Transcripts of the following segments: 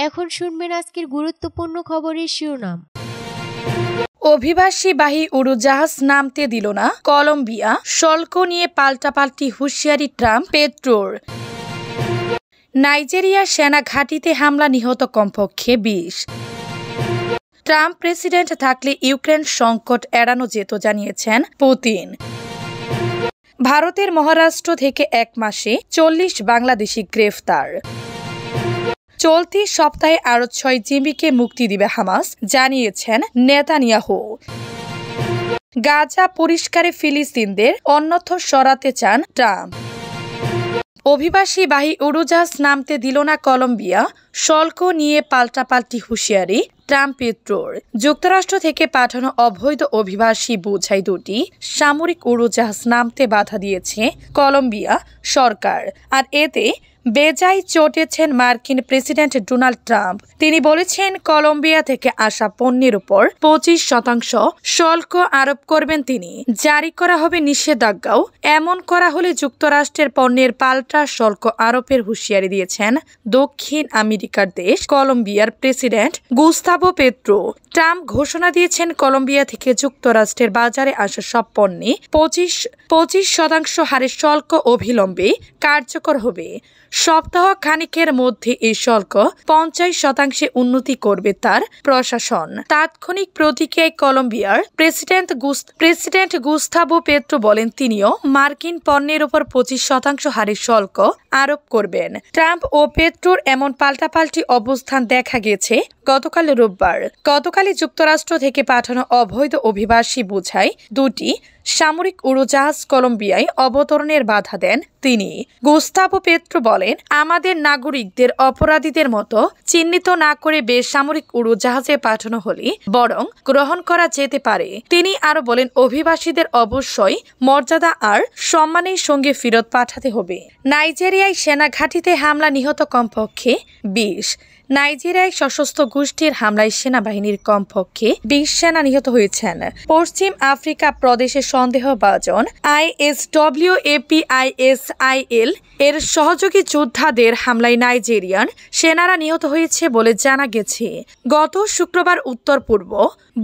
এখন শুনবেন আজকের গুরুত্বপূর্ণ খবরের শিরোনাম। অভিবাসীবাহী উড়োজাহাজ নামতে দিল না কলম্বিয়া, শুল্ক নিয়ে পাল্টাপাল্টি হুঁশিয়ারি ট্রাম্প পেট্রোর। নাইজেরিয়ার সেনা ঘাঁটিতে হামলা, নিহত কমপক্ষে ২০। ট্রাম্প প্রেসিডেন্ট থাকলে ইউক্রেন সংকট এড়ানো যেত জানিয়েছেন পুতিন। ভারতের মহারাষ্ট্র থেকে ১ মাসে ৪০ বাংলাদেশি গ্রেফতার। চলতি সপ্তাহে আরও ৬ জিম্মিকে মুক্তি দিবে হামাস, জানিয়েছেন নেতানিয়াহু। গাজা পরিষ্কারে ফিলিস্তিনদের অন্যত্র সরাতে চান ট্রাম্প। অভিবাসীবাহী উড়োজাহাজ নামতে দিল না কলম্বিয়া, শুল্ক নিয়ে পাল্টাপাল্টি হুঁশিয়ারি ট্রাম্প পেট্রোর। যুক্তরাষ্ট্র থেকে পাঠানো অবৈধ অভিবাসী বোঝাই দুটি সামরিক উড়োজাহাজ নামতে বাধা দিয়েছে কলম্বিয়া সরকার, আর এতে বেজায় চটেছেন মার্কিন প্রেসিডেন্ট ডোনাল্ড ট্রাম্প। তিনি বলেছেন, কলম্বিয়া থেকে আসা পণ্যের উপর ২৫% শুল্ক আরোপ করবেন তিনি। জারি করা হবে নিষেধাজ্ঞাও। এমন করা হলে যুক্তরাষ্ট্রের পণ্যের পাল্টা শুল্ক আরোপের হুঁশিয়ারি দিয়েছেন দক্ষিণ আমেরিকার দেশ কলম্বিয়ার প্রেসিডেন্ট গুস্তাভো পেট্রো। ট্রাম্প ঘোষণা দিয়েছেন, কলম্বিয়া থেকে যুক্তরাষ্ট্রের বাজারে আসা সব পণ্যে ২৫% হারে শুল্ক অবিলম্বে কার্যকর হবে। সপ্তাহ খানিকের মধ্যে এই শুল্ক ৫০% উন্নতি করবে তার প্রশাসন। তাৎক্ষণিক প্রতিক্রিয়ায় কলম্বিয়ার প্রেসিডেন্ট গুস্তাভো পেট্রো বলেন, তিনিও মার্কিন পণ্যের উপর ২৫% হারে শুল্ক আরোপ করবেন। ট্রাম্প ও পেট্রোর এমন পাল্টাপাল্টি অবস্থান দেখা গেছে গতকাল রোববার। গতকালই যুক্তরাষ্ট্র থেকে পাঠানো অবৈধ অভিবাসী বোঝাই দুটি সামরিক উড়োজাহাজ কলম্বিয়ায় অবতরণের বাধা দেন তিনি। গুস্তাভো পেট্রো বলেন, আমাদের নাগরিকদের অপরাধীদের মতো চিহ্নিত না করে বেসামরিক উড়োজাহাজে পাঠানো হলে বরং গ্রহণ করা যেতে পারে। তিনি আরো বলেন, অভিবাসীদের অবশ্যই মর্যাদা আর সম্মানের সঙ্গে ফেরত পাঠাতে হবে। নাইজেরিয়ায় সেনা ঘাঁটিতে হামলা, নিহত কমপক্ষে ২০। নাইজেরিয়ায় সশস্ত্র গোষ্ঠীর হামলায় সেনাবাহিনীর কমপক্ষে ২০ সেনা নিহত হয়েছেন। পশ্চিম আফ্রিকা প্রদেশের সন্দেহভাজন ISWAPISIL এর সহযোগী যোদ্ধাদের হামলায় নাইজেরিয়ান সেনারা নিহত হয়েছে বলে জানা গেছে। গত শুক্রবার উত্তর পূর্ব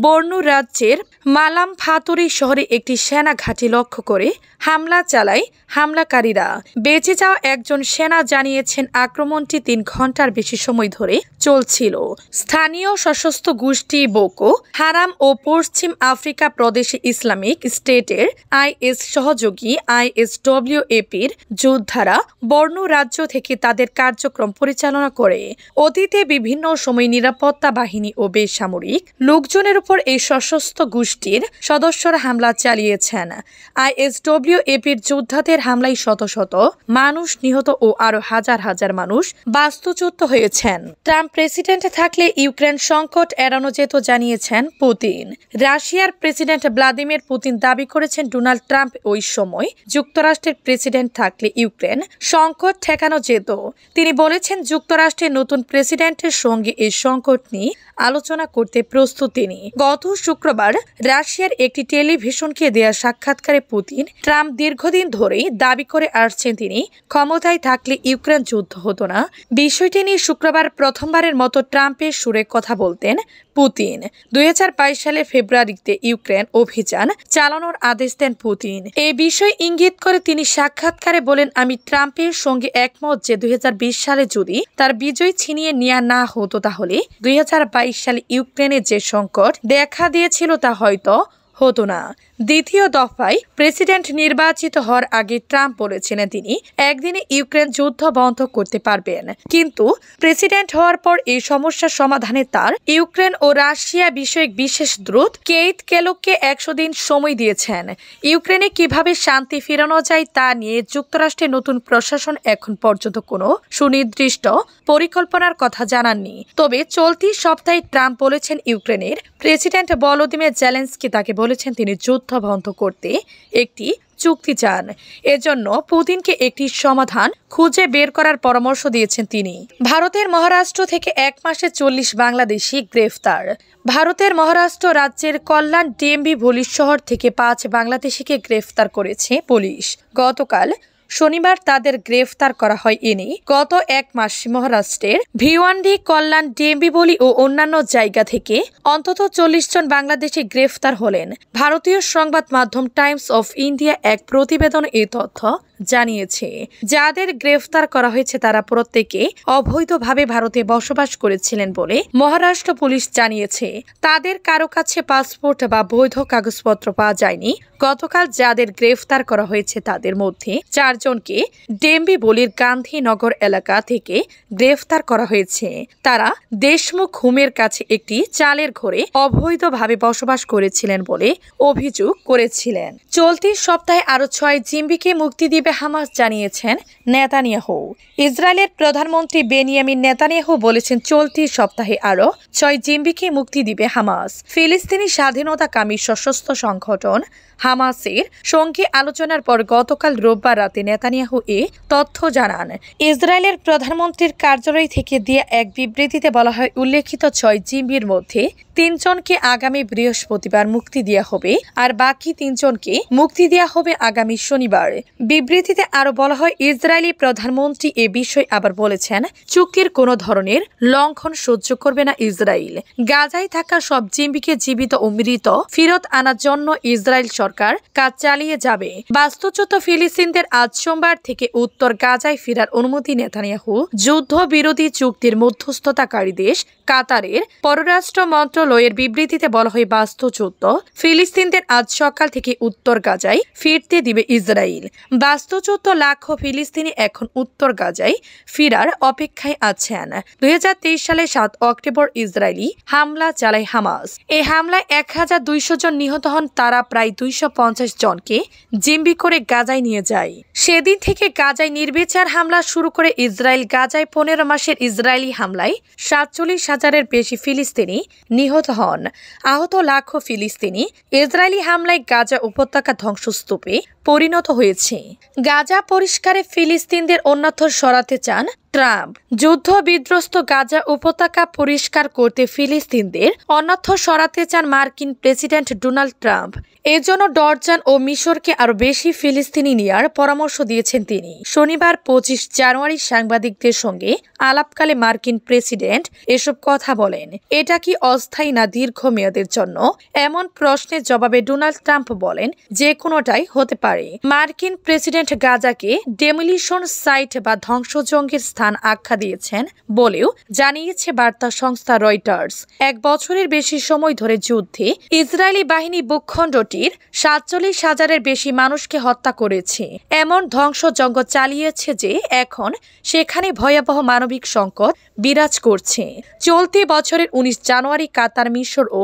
বর্নো রাজ্যের মালাম ফাতুরি শহরে একটি সেনা ঘাঁটি লক্ষ্য করে হামলা চালায় হামলাকারীরা। বেঁচে যাওয়া একজন সেনা জানিয়েছেন, আক্রমণটি ৩ ঘন্টার বেশি সময় ধরে চলছিল। স্থানীয় সশস্ত্র গোষ্ঠী বোকো হারাম ও পশ্চিম আফ্রিকা প্রদেশে ইসলামিক স্টেটের IS সহযোগী ISWAPর যোদ্ধারা বর্নো রাজ্য থেকে তাদের কার্যক্রম পরিচালনা করে। অতীতে বিভিন্ন সময় নিরাপত্তা বাহিনী ও বেসামরিক লোকজনের উপর এই সশস্ত্র গোষ্ঠীর সদস্যরা হামলা চালিয়েছেন। ISWAPর যোদ্ধাদের হামলায় শত শত মানুষ নিহত ও আরো হাজার হাজার মানুষ বাস্তুচ্যুত হয়েছেন। ট্রাম্প প্রেসিডেন্ট থাকলে ইউক্রেন সংকট এড়ানো যেত জানিয়েছেন পুতিন। রাশিয়ার প্রেসিডেন্ট ভ্লাদিমির পুতিন দাবি করেছেন, ডোনাল্ড ট্রাম্প ওই সময় যুক্তরাষ্ট্রের প্রেসিডেন্ট থাকলে ইউক্রেন সংকট ঠেকানো যেত। তিনি বলেছেন, যুক্তরাষ্ট্রের নতুন প্রেসিডেন্টের সঙ্গে এই সংকট নিয়ে আলোচনা করতে প্রস্তুত তিনি। গত শুক্রবার রাশিয়ার একটি টেলিভিশনকে দেয়া সাক্ষাৎকারে পুতিন ট্রাম্প দীর্ঘদিন ধরেই দাবি করে আসছেন, তিনি ক্ষমতায় থাকলে ইউক্রেন যুদ্ধ হতো না। বিষয়টি নিয়ে শুক্রবার প্রথমবারের মতো ট্রাম্পের সুরে কথা বলতেন পুতিন। ২০২২ সালের ফেব্রুয়ারিতে ইউক্রেন অভিযান চালানোর আদেশ দেন পুতিন। এই বিষয় ইঙ্গিত করে তিনি সাক্ষাৎকারে বলেন, আমি ট্রাম্পের সঙ্গে একমত যে ২০২০ সালে যদি তার বিজয় ছিনিয়ে নেওয়া না হতো, তাহলে ২০২২ সালে ইউক্রেনের যে সংকট দেখা দিয়েছিল তা হয়তো হতো না। দ্বিতীয় দফায় প্রেসিডেন্ট নির্বাচিত হওয়ার আগে ট্রাম্প বলেছিলেন, তিনি একদিনে ইউক্রেন যুদ্ধ বন্ধ করতে পারবেন, কিন্তু প্রেসিডেন্ট হওয়ার পর এই সমস্যার সমাধানে তার ইউক্রেন ও রাশিয়া বিষয়ক বিশেষ দূত কেইথ কেলককে ১০০ দিন সময় দিয়েছেন। ইউক্রেনে কিভাবে শান্তি ফেরানো যায় তা নিয়ে যুক্তরাষ্ট্রের নতুন প্রশাসন এখন পর্যন্ত কোনো সুনির্দিষ্ট পরিকল্পনার কথা জানাননি। তবে চলতি সপ্তাহে ট্রাম্প বলেছেন, ইউক্রেনের প্রেসিডেন্ট ভলোদিমির জেলেনস্কি তাকে বলেছেন, তিনি যুদ্ধ বন্ধ করতে একটি চুক্তি চান। এজন্য পুতিনকে একটি সমাধান খুঁজে বের করার পরামর্শ দিয়েছেন তিনি। ভারতের মহারাষ্ট্র থেকে ১ মাসে ৪০ বাংলাদেশি গ্রেফতার। ভারতের মহারাষ্ট্র রাজ্যের কল্যাণ ডিএমভি পুলিশ শহর থেকে ৫ বাংলাদেশিকে গ্রেফতার করেছে পুলিশ। গতকাল শনিবার তাদের গ্রেফতার করা হয়। এনে গত 1 মাস মহারাষ্ট্রের ভিওয়ান্ডি, কল্যাণ, ডেম্বিবোলি ও অন্যান্য জায়গা থেকে অন্তত 40 জন বাংলাদেশি গ্রেফতার হলেন। ভারতীয় সংবাদ মাধ্যম টাইমস অফ ইন্ডিয়া এক প্রতিবেদন এই তথ্য জানিয়েছে। যাদের গ্রেফতার করা হয়েছে তারা প্রত্যেকে অবৈধভাবে ভারতে বসবাস করেছিলেন বলে মহারাষ্ট্র পুলিশ জানিয়েছে। তাদের কারো কাছে পাসপোর্ট বা বৈধ কাগজপত্র পাওয়া যায়নি। গতকাল যাদের গ্রেফতার করা হয়েছে তাদের মধ্যে 4 জনকে ডেম্বিবোলির গান্ধীনগর এলাকা থেকে গ্রেফতার করা হয়েছে। তারা দেশমুখ হুমের কাছে একটি চালের ঘরে অবৈধভাবে বসবাস করেছিলেন বলে অভিযোগ করেছিলেন। চলতি সপ্তাহে আরো 6 জিম্বিকে মুক্তি দিবে হামাস, জানিয়েছেন নেতানিয়াহু। ইসরায়েলের প্রধানমন্ত্রী বেনিয়ামিন নেতানিয়াহু বলেছেন চলতি সপ্তাহে আরো 6 জিম্বিকে মুক্তি দিবে হামাস। ফিলিস্তিনি স্বাধীনতাকামী সশস্ত্র সংগঠন হামাসের সঙ্গে আলোচনার পর গতকাল রোববার রাতে নেতানিয়াহু এ তথ্য জানান। ইসরায়েলের প্রধানমন্ত্রীর কার্যালয় থেকে দেয়া এক বিবৃতিতে বলা হয়, উল্লেখিত 6 জিম্বির মধ্যে 3 জনকে আগামী বৃহস্পতিবার মুক্তি দেওয়া হবে আর বাকি 3 জনকে মুক্তি দেওয়া হবে আগামী শনিবার। বিবৃতিতে আরো বলা হয়, ইসরায়েলি প্রধানমন্ত্রী এ বিষয়ে আবার বলেছেন চুক্তির কোনো ধরনের লঙ্ঘন সহ্য করবে না ইসরায়েল। গাজায় থাকা সব জিম্বিকে জীবিত ও মৃত ফেরত আনার জন্য ইসরায়েল সরকার কাজ চালিয়ে যাবে। বাস্তুচ্যুত ফিলিস্তিনদের আজ সোমবার থেকে উত্তর গাজায় ফেরার অনুমতি নেতানিয়াহু যুদ্ধ বিরোধী চুক্তির মধ্যস্থতাকারী দেশ কাতারের পররাষ্ট্র মন্ত্রণালয়ের বিবৃতিতে বলা হয়, বাস্তুচ্যুত ফিলিস্তিনদের আজ সকাল থেকে উত্তর গাজায় ফিরতে দিবে ইসরায়েল। বাস্তুচ্যুত লাখো ফিলিস্তিনি এখন উত্তর গাজায় ফেরার অপেক্ষায় আছেন। 2023 সালে 7 অক্টোবর ইসরায়েলি হামলা চালায় হামাস। এই হামলায় 1200 জন নিহত হন। তারা প্রায় 250 জনকে জিম্বি করে গাজায় নিয়ে যায়। সেদিন থেকে গাজায় নির্বিচার হামলা শুরু করে ইসরায়েল। গাজায় 15 মাসের ইসরায়েলি হামলায় 47,000-এর বেশি ফিলিস্তিনি নিহত হন। আহত লাখো ফিলিস্তিনি ইসরায়েলি হামলায় গাজা উপত্যকা ধ্বংসস্তূপে পরিণত হয়েছে। গাজা পরিষ্কারে ফিলিস্তিনদের অন্যত্র সরাতে চান ট্রাম্প। যুদ্ধ বিধ্বস্ত গাজা উপত্যকা পরিষ্কার করতে ফিলিস্তিনদের অন্যত্র সরাতে চান মার্কিন প্রেসিডেন্ট ডোনাল্ড ট্রাম্প। এজন্য জর্ডান ও মিশরকে আরো বেশি ফিলিস্তিনি নেওয়ার পরামর্শ দিয়েছেন তিনি। শনিবার 25 জানুয়ারি সাংবাদিকদের সঙ্গে আলাপকালে মার্কিন প্রেসিডেন্ট এসব কথা বলেন। এটা কি অস্থায়ী না দীর্ঘমেয়াদের জন্য? এমন প্রশ্নের জবাবে ডোনাল্ড ট্রাম্প বলেন, যে কোনোটাই হতে পারে। মার্কিন প্রেসিডেন্ট গাজাকে ডেমোলিশন সাইট বা ধ্বংসযজ্ঞের স্থান আখ্যা দিয়েছেন বলেও জানিয়েছে বার্তা সংস্থা রয়টার্স। 1 বছরের বেশি সময় ধরে যুদ্ধে ইসরায়েলি বাহিনী ভূখণ্ডটির 47,000-এর বেশি মানুষকে হত্যা করেছে। এমন ধ্বংসযজ্ঞ চালিয়েছে যে এখন সেখানে ভয়াবহ মানবিক সংকট বিরাজ করছে। চলতি বছরের 19 জানুয়ারি কাতার, মিশর ও